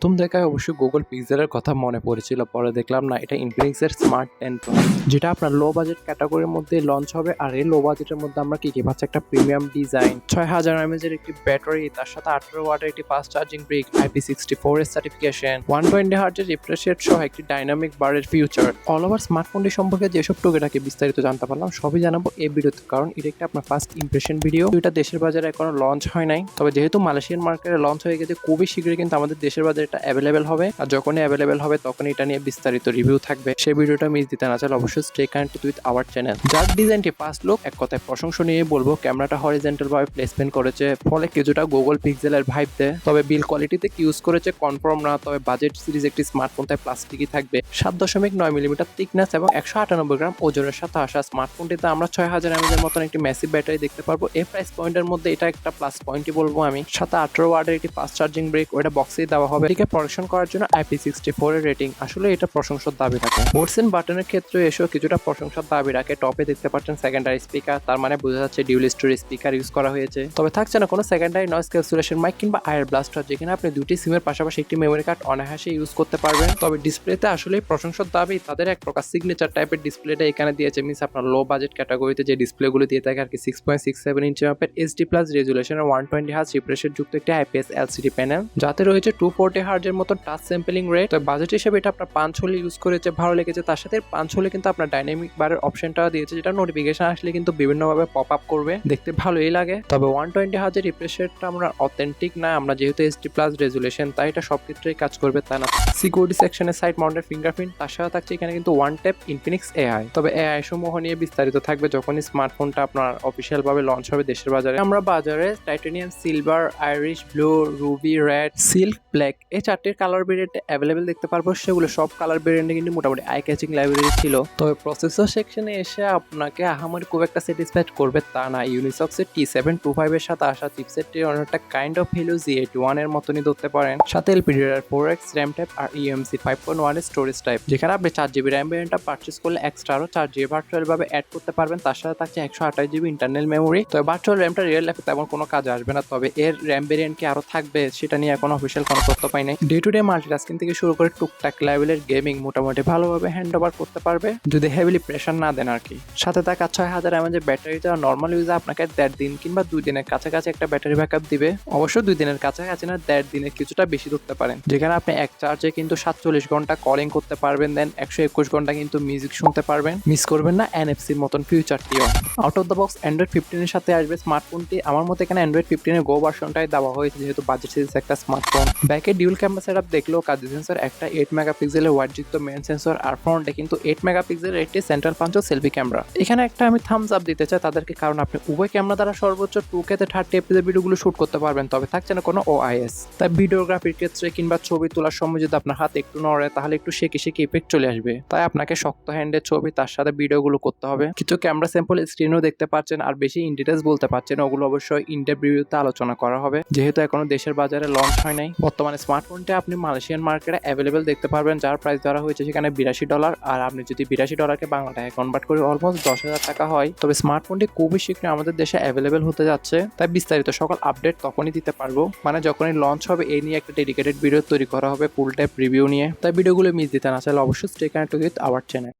প্রথম দেখায় অবশ্যই গুগল পিক্সেলের কথা মনে পড়েছিল, পরে দেখলাম না, এটা ইনফিনিক্সের স্মার্ট 10 Pro, যেটা আপনার লো বাজেট ক্যাটাগরির মধ্যে লঞ্চ হবে। আর এই লো বাজেটের মধ্যে আমরা কি পাচ্ছি, একটা প্রিমিয়াম ডিজাইন, 6000 mAh এর একটি ব্যাটারি, তার সাথে 18 ওয়াটের একটি ফাস্ট চার্জিং ব্রিক, IP64 এর সার্টিফিকেশন, 120 Hz এর রিফ্রেশ রেট সহ একটি ডাইনামিক বারের ফিউচার। অল ওভার স্মার্টফোনটি সম্পর্কে যেসব টুকিটাকি বিস্তারিত জানতে পারলাম সবই জানাবো এই ভিডিওতে, কারণ এটা একটা আপনার ফার্স্ট ইমপ্রেশন ভিডিও। এটা দেশের বাজারে এখনো লঞ্চ হয় নাই, তবে যেহেতু মালয়েশিয়ান মার্কেটে লঞ্চ হয়ে গেছে, খুবই শীঘ্রই কিন্তু আমাদের দেশের বাজারে এটা অ্যাভেলেবেল হবে। আর যখনই অ্যাভেলেবেল হবে তখন এটা নিয়ে বিস্তারিত রিভিউ থাকবে। সেই ভিডিওটা মিস দিতে না চাইলে অবশ্যই stay connected with our channel. যার ডিজাইনটি ফার্স্ট লুক এক কথায় প্রশংসনীয় বলবো। ক্যামেরাটা হরিজন্টাল ভাবে প্লেসমেন্ট করেছে, ফলে কিছুটা গুগল পিক্সেলের ভাইব দেয়। তবে বিল কোয়ালিটিতে কি ইউজ করেছে কনফার্ম না, তবে বাজেট সিরিজ একটি স্মার্টফোন তাই প্লাস্টিকই থাকবে। 7.9 মিলিমিটার থিকনেস এবং 198 গ্রাম ওজনের সাথে আসা স্মার্টফোনটিতে আমরা 6000 mAh এর মতন একটি ম্যাসিভ ব্যাটারি দেখতে পারবো। এই প্রাইস পয়েন্টের মধ্যে এটা একটা প্লাস পয়েন্টই বলবো আমি। সাথে 18 ওয়াটের একটি ফাস্ট চার্জিং ব্রেক, ওটা বক্সেই দেওয়া হবে। এটিকে প্রোটেকশন করার জন্য IP64 এর রেটিং, আসলে এটা প্রশংসার দাবি রাখে। বোর্ডস এন্ড বাটনের ক্ষেত্রে এসেও কিছুটা প্রশংসার দাবি রাখে। টপে দেখতে পাচ্ছেন সেকেন্ডারি স্পিকার, তার মানে বোঝা যাচ্ছে ডিউল স্টোরি স্পিকার ইউজ করা হয়েছে। তবে থাকছে না কোনো সেকেন্ডারি নয়েজ ক্যান্সেলেশন মাইক কিংবা আয়ার ব্লাস্টার, যেখানে আপনি দুটি সিমের পাশাপাশি একটি মেমোরি কার্ড অনায়াসে ইউজ করতে পারবেন। তবে ডিসপ্লেতে আসলে প্রশংসার দাবি, তাদের এক প্রকার সিগনেচার টাইপের ডিসপ্লেটা এখানে দিয়েছে। মিস আপনার লো বাজেট ক্যাটাগরিতে যে ডিসপ্লেগুলো দিয়ে থাকে আর কি, 6.67 ইঞ্চি মাপের HD+ রেজুলেশনের 120 Hz রিফ্রেশ রেট যুক্ত একটি IPS LCD প্যানেল, যাতে রয়েছে 240 Hz এর মতো টাচ স্যাম্পলিং রেট। তবে বাজেট হিসেবে এটা আপনার পাঞ্চ হোলে ইউজ করেছে, ভালো লেগেছে। তার সাথে পাঞ্চ হোলে কিন্তু আপনার ডাইনামিক বারের অপশনটা দিয়েছে, যেটা নোটিফিকেশন আসলে কিন্তু বিভিন্নভাবে পপ আপ করবে, দেখতে ভালোই লাগে। তবে 120 Hz এর রিফ্রেশ রেটটা আমরা অথেন্টিক না, আমরা যেহেতু HD+ রেজুলেশন তাই এটা সব ক্ষেত্রেই কাজ করবে তা না। সিকিউরিটি সেকশনের সাইড মাউন্টেড ফিঙ্গারপ্রিন্ট, তার সাথে থাকছে এখানে কিন্তু ওয়ান ট্যাপ ইনফিনিক্স AI। তবে AI সমূহ নিয়ে বিস্তারিত থাকবে যখনই স্মার্টফোনটা আপনার অফিসিয়াল ভাবে লঞ্চ হবে দেশের বাজারে। আমরা বাজারে titanium, silver, Irish blue, Ruby red, silk black এই চারটির কালার ভেরিয়েন্ট অ্যাভেলেবেল দেখতে পারবো। সেগুলো সব কালার ভেরিয়েন্টে কিন্তু মোটামুটি আই ক্যাচিং লাইব্রেরি ছিল। তবে প্রসেসর সেকশনে এসে আপনাকে আহামরি খুব একটা স্যাটিসফাইড করবে তা না। ইউনিসক্সের T725 এর সাথে আসা চিপসেটটি অনেকটা কাইন্ড অফ হেলো Z81 এর মতনই ধরতে পারেন। সাথে LPDDR4X র্যাম টাইপ আর eMMC 5.1 এর স্টোরেজ টাইপ, যেখানে আপনি 4GB র্যাম ভেরিয়েন্টটা পারচেজ করলে এক্সট্রা আরো 4GB ভার্চুয়াল ভাবে অ্যাড করতে পারবেন। তার সাথে থাকছে 128GB ইন্টারনাল মেমোরি। তবে ভার্চুয়াল র্যামটা রিয়েল লাইফে তেমন কোনো কাজে আসবে না, তবে এর র্যাম ভেরিয়েন্ট কি আরো থাকবে সেটা নিয়ে এখন অফিসিয়াল কোনো তথ্য পাই নাই। ডে টু ডে মাল্টিটাস্কিং থেকে শুরু করে টুকটাক লেভেলের গেমিং মোটামুটি ভালোভাবে হ্যান্ড ওভার করতে পারবে, যদি হেভিলি প্রেশার না দেন আর কি। সাথে থাকা 6000 mAh ব্যাটারিটা নর্মাল ইউজে আপনাকে 1.5 দিন কিংবা 2 দিনের কাছাকাছি একটা ব্যাটারি ব্যাকআপ দিবে। অবশ্য 2 দিনের কাছাকাছি না, 1.5 দিনের কিছুটা বেশি ধরতে পারেন, যেখানে আপনি এক চার্জে কিন্তু 47 ঘন্টা কলিং করতে পারবেন, দেন 121 ঘন্টা কিন্তু মিউজিক শুনতে পারবেন। মিস করবেন না NFC-র মতন ফিউচারটিও। Out of the box Android 15 এর সাথে আসবে স্মার্টফোনটি। আমার মতে এখানে Android 15 এর গো ভার্সনটাই দেওয়া হয়েছে, যেহেতু বাজেট সিরিজ একটা স্মার্টফোন। ব্যাকে ডিউল ক্যামেরা সেটআপ দেখলেও কাজের সেন্সর, একটা 8 মেগাপিক্সেলের ওয়াইড যুক্ত মেইন সেন্সর, আর ফ্রন্টে কিন্তু 8 মেগাপিক্সেলের একটি সেন্ট্রাল পাঞ্চ সেলফি ক্যামেরা। এখানে একটা আমি থামস আপ দিতে চাই তাদেরকে, কারণ আপনি উভয় ক্যামেরা দ্বারা সর্বোচ্চ 2K তে 30 FPS এর ভিডিওগুলো শুট করতে পারবেন। তবে থাকছে না কোনো OIS, তাই ভিডিওগ্রাফির ক্ষেত্রে কিংবা ছবি তোলার সময় যদি আপনার হাত একটু নড়ে তাহলে একটু শেকি ইফেক্ট চলে আসবে। তাই আপনাকে শক্ত হ্যান্ডের ছবি তার সাথে ভিডিওগুলো করতে হবে। কিছু ক্যামেরা স্যাম্পল স্ক্রিনও দেখতে পাচ্ছেন, আর বেশি ইন ডিটেইলস বলতে পারছেন ওগুলো অবশ্যই ইনডেপথ রিভিউতে আলোচনা করা হবে, যেহেতু এখনো দেশের বাজারে লঞ্চ হয় নাই। বর্তমানে স্মার্টফোনটি আপনি মালয়েশিয়ান মার্কেটে অ্যাভেলেবেল দেখতে পারবেন, যার প্রাইস ধরা হয়েছে সেখানে $82। আর আপনি যদি $82কে বাংলা টাকায় কনভার্ট করে অলমোস্ট 10,000 টাকা হয়। তবে স্মার্টফোনটি খুবই শীঘ্রই আমাদের দেশে অ্যাভেলেবেল হতে যাচ্ছে, তাই বিস্তারিত সকল আপডেট তখনই দিতে পারবো, মানে যখনই লঞ্চ হবে। এই নিয়ে একটা ডেডিকেটেড ভিডিও তৈরি করা হবে ফুল টাইপ রিভিউ নিয়ে, তাই ভিডিওগুলো মিস দিতে না চাইলে অবশ্যই stay connected with our channel.